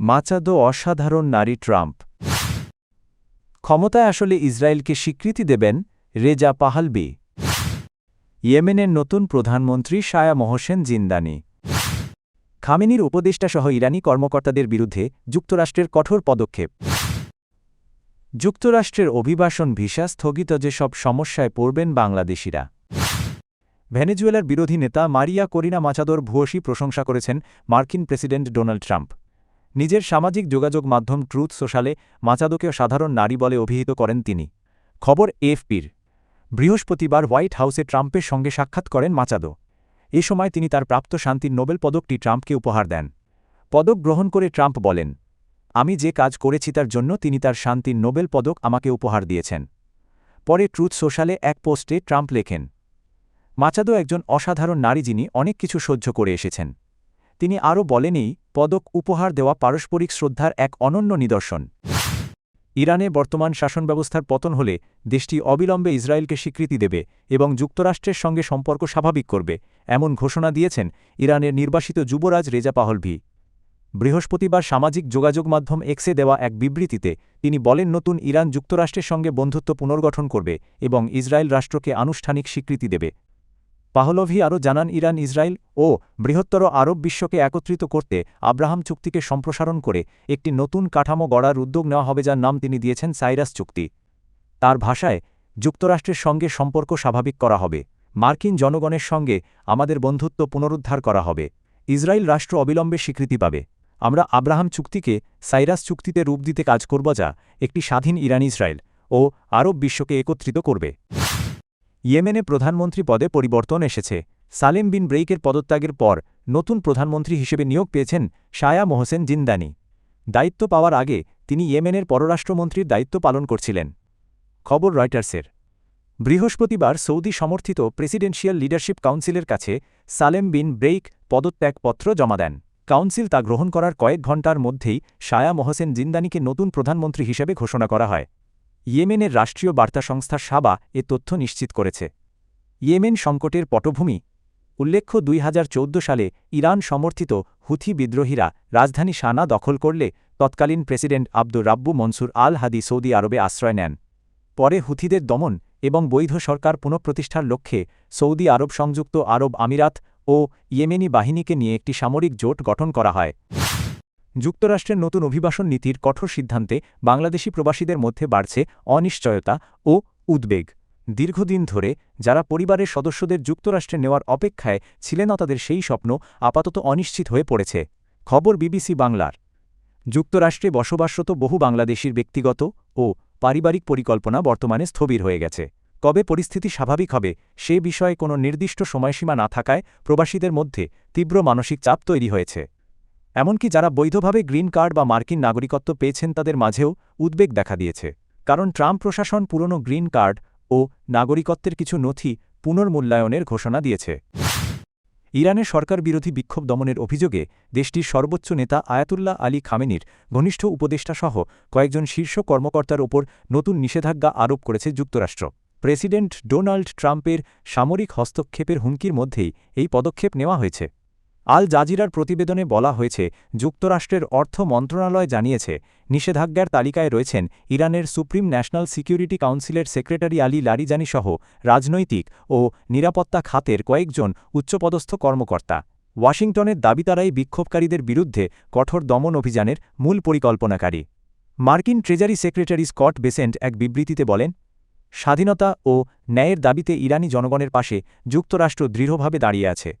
Machado অসাধারণ নারী Trump ক্ষমতায় আসলে ইসরায়েলকে স্বীকৃতি দেবেন রেজা পাহলভি। ইয়েমেনের নতুন প্রধানমন্ত্রী শায়া মোহসেন জিন্দানি। খামেনির উপদেষ্টাসহ ইরানি কর্মকর্তাদের বিরুদ্ধে যুক্তরাষ্ট্রের কঠোর পদক্ষেপ। যুক্তরাষ্ট্রের অভিবাসন ভিসা স্থগিত, যেসব সমস্যায় পড়বেন বাংলাদেশিরা। ভেনেজুয়েলার বিরোধী নেতা মারিয়া করিনা মাচাদোর ভূয়সী প্রশংসা করেছেন মার্কিন প্রেসিডেন্ট ডোনাল্ড ট্রাম্প। নিজের সামাজিক যোগাযোগ মাধ্যম ট্রুথ সোশ্যালে মাচাদোকে সাধারণ নারী বলে অভিহিত করেন তিনি। খবর এএফপির। বৃহস্পতিবার হোয়াইট হাউসে ট্রাম্পের সঙ্গে সাক্ষাৎ করেন মাচাদো। এ সময় তিনি তার প্রাপ্ত শান্তির নোবেল পদকটি ট্রাম্পকে উপহার দেন। পদক গ্রহণ করে ট্রাম্প বলেন, আমি যে কাজ করেছি তার জন্য তিনি তার শান্তির নোবেল পদক আমাকে উপহার দিয়েছেন। পরে ট্রুথ সোশ্যালে এক পোস্টে ট্রাম্প লেখেন, মাচাদো একজন অসাধারণ নারী যিনি অনেক কিছু সহ্য করে এসেছেন। তিনি আরও বলেন, এই পদক উপহার দেওয়া পারস্পরিক শ্রদ্ধার এক অনন্য নিদর্শন। ইরানে বর্তমান শাসনব্যবস্থার পতন হলে দেশটি অবিলম্বে ইসরায়েলকে স্বীকৃতি দেবে এবং যুক্তরাষ্ট্রের সঙ্গে সম্পর্ক স্বাভাবিক করবে, এমন ঘোষণা দিয়েছেন ইরানের নির্বাসিত যুবরাজ রেজা পাহলভি। বৃহস্পতিবার সামাজিক যোগাযোগ মাধ্যম এক্সে দেওয়া এক বিবৃতিতে তিনি বলেন, নতুন ইরান যুক্তরাষ্ট্রের সঙ্গে বন্ধুত্ব পুনর্গঠন করবে এবং ইসরায়েল রাষ্ট্রকে আনুষ্ঠানিক স্বীকৃতি দেবে। পাহলভি আরও জানান, ইরান ইসরায়েল ও বৃহত্তর আরব বিশ্বকে একত্রিত করতে আব্রাহাম চুক্তিকে সম্প্রসারণ করে একটি নতুন কাঠামো গড়ার উদ্যোগ নেওয়া হবে, যার নাম তিনি দিয়েছেন সাইরাস চুক্তি। তার ভাষায়, যুক্তরাষ্ট্রের সঙ্গে সম্পর্ক স্বাভাবিক করা হবে, মার্কিন জনগণের সঙ্গে আমাদের বন্ধুত্ব পুনরুদ্ধার করা হবে, ইসরায়েল রাষ্ট্র অবিলম্বে স্বীকৃতি পাবে। আমরা আব্রাহাম চুক্তিকে সাইরাস চুক্তিতে রূপ দিতে কাজ করব, যা একটি স্বাধীন ইরান ইসরায়েল ও আরব বিশ্বকে একত্রিত করবে। ইয়েমেনে প্রধানমন্ত্রী পদে পরিবর্তন এসেছে। সালেম বিন ব্রেইকের পদত্যাগের পর নতুন প্রধানমন্ত্রী হিসেবে নিয়োগ পেয়েছেন শায়া মোহসেন জিন্দানি। দায়িত্ব পাওয়ার আগে তিনি ইয়েমেনের পররাষ্ট্রমন্ত্রীর দায়িত্ব পালন করছিলেন। খবর রয়টার্সের। বৃহস্পতিবার সৌদি সমর্থিত প্রেসিডেন্সিয়াল লিডারশিপ কাউন্সিলের কাছে সালেম বিন ব্রেইক পদত্যাগপত্র জমা দেন। কাউন্সিল তা গ্রহণ করার কয়েক ঘণ্টার মধ্যেই শায়া মোহসেন জিন্দানিকে নতুন প্রধানমন্ত্রী হিসেবে ঘোষণা করা হয়। ইয়েমেনের রাষ্ট্রীয় বার্তা সংস্থা সাবা এ তথ্য নিশ্চিত করেছে। ইয়েমেন সংকটের পটভূমি। উল্লেখ্য, ২০১৪ সালে ইরান সমর্থিত হুথি বিদ্রোহীরা রাজধানী সানা দখল করলে তৎকালীন প্রেসিডেন্ট আব্দুর রাব্বু মনসুর আল হাদি সৌদি আরবে আশ্রয় নেন। পরে হুথিদের দমন এবং বৈধ সরকার পুনঃপ্রতিষ্ঠার লক্ষ্যে সৌদি আরব, সংযুক্ত আরব আমিরাত ও ইয়েমেনি বাহিনীকে নিয়ে একটি সামরিক জোট গঠন করা হয়। যুক্তরাষ্ট্রের নতুন অভিবাসন নীতির কঠোর সিদ্ধান্তে বাংলাদেশি প্রবাসীদের মধ্যে বাড়ছে অনিশ্চয়তা ও উদ্বেগ। দীর্ঘদিন ধরে যারা পরিবারের সদস্যদের যুক্তরাষ্ট্রে নেওয়ার অপেক্ষায় ছিলেন, তাদের সেই স্বপ্ন আপাতত অনিশ্চিত হয়ে পড়েছে। খবর বিবিসি বাংলার। যুক্তরাষ্ট্রে বসবাসরত বহু বাংলাদেশির ব্যক্তিগত ও পারিবারিক পরিকল্পনা বর্তমানে স্থবির হয়ে গেছে। কবে পরিস্থিতি স্বাভাবিক হবে সে বিষয়ে কোনো নির্দিষ্ট সময়সীমা না থাকায় প্রবাসীদের মধ্যে তীব্র মানসিক চাপ তৈরি হয়েছে। এমনকি যারা বৈধভাবে গ্রিন কার্ড বা মার্কিন নাগরিকত্ব পেয়েছেন তাদের মাঝেও উদ্বেগ দেখা দিয়েছে, কারণ ট্রাম্প প্রশাসন পুরনো গ্রিন কার্ড ও নাগরিকত্বের কিছু নথি পুনর্মূল্যায়নের ঘোষণা দিয়েছে। ইরানের সরকার বিরোধী বিক্ষোভ দমনের অভিযোগে দেশটির সর্বোচ্চ নেতা আয়াতুল্লাহ আলী খামেনির ঘনিষ্ঠ উপদেষ্টাসহ কয়েকজন শীর্ষ কর্মকর্তার ওপর নতুন নিষেধাজ্ঞা আরোপ করেছে যুক্তরাষ্ট্র। প্রেসিডেন্ট ডোনাল্ড ট্রাম্পের সামরিক হস্তক্ষেপের হুমকির মধ্যেই এই পদক্ষেপ নেওয়া হয়েছে। আল জাজিরার প্রতিবেদনে বলা হয়েছে, যুক্তরাষ্ট্রের অর্থ মন্ত্রণালয় জানিয়েছে, নিষেধাজ্ঞার তালিকায় রয়েছেন ইরানের সুপ্রিম ন্যাশনাল সিকিউরিটি কাউন্সিলের সেক্রেটারি আলী লারিজানি সহ রাজনৈতিক ও নিরাপত্তা খাতের কয়েকজন উচ্চপদস্থ কর্মকর্তা। ওয়াশিংটনের দাবি তারাই বিক্ষোভকারীদের বিরুদ্ধে কঠোর দমন অভিযানের মূল পরিকল্পনাকারী। মার্কিন ট্রেজারি সেক্রেটারি স্কট বেসেন্ট এক বিবৃতিতে বলেন, স্বাধীনতা ও ন্যায়ের দাবিতে ইরানি জনগণের পাশে যুক্তরাষ্ট্র দৃঢ়ভাবে দাঁড়িয়ে আছে।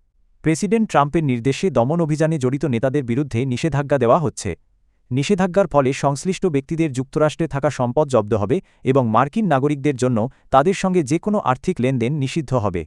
প্রেসিডেন্ট ট্রাম্পের নির্দেশে দমন অভিযানে জড়িত নেতাদের বিরুদ্ধে নিষেধাজ্ঞা দেওয়া হচ্ছে। নিষেধাজ্ঞার ফলে সংশ্লিষ্ট ব্যক্তিদের যুক্তরাষ্ট্রে থাকা সম্পদ জব্দ হবে এবং মার্কিন নাগরিকদের জন্য তাদের সঙ্গে যে কোনো আর্থিক লেনদেন নিষিদ্ধ হবে।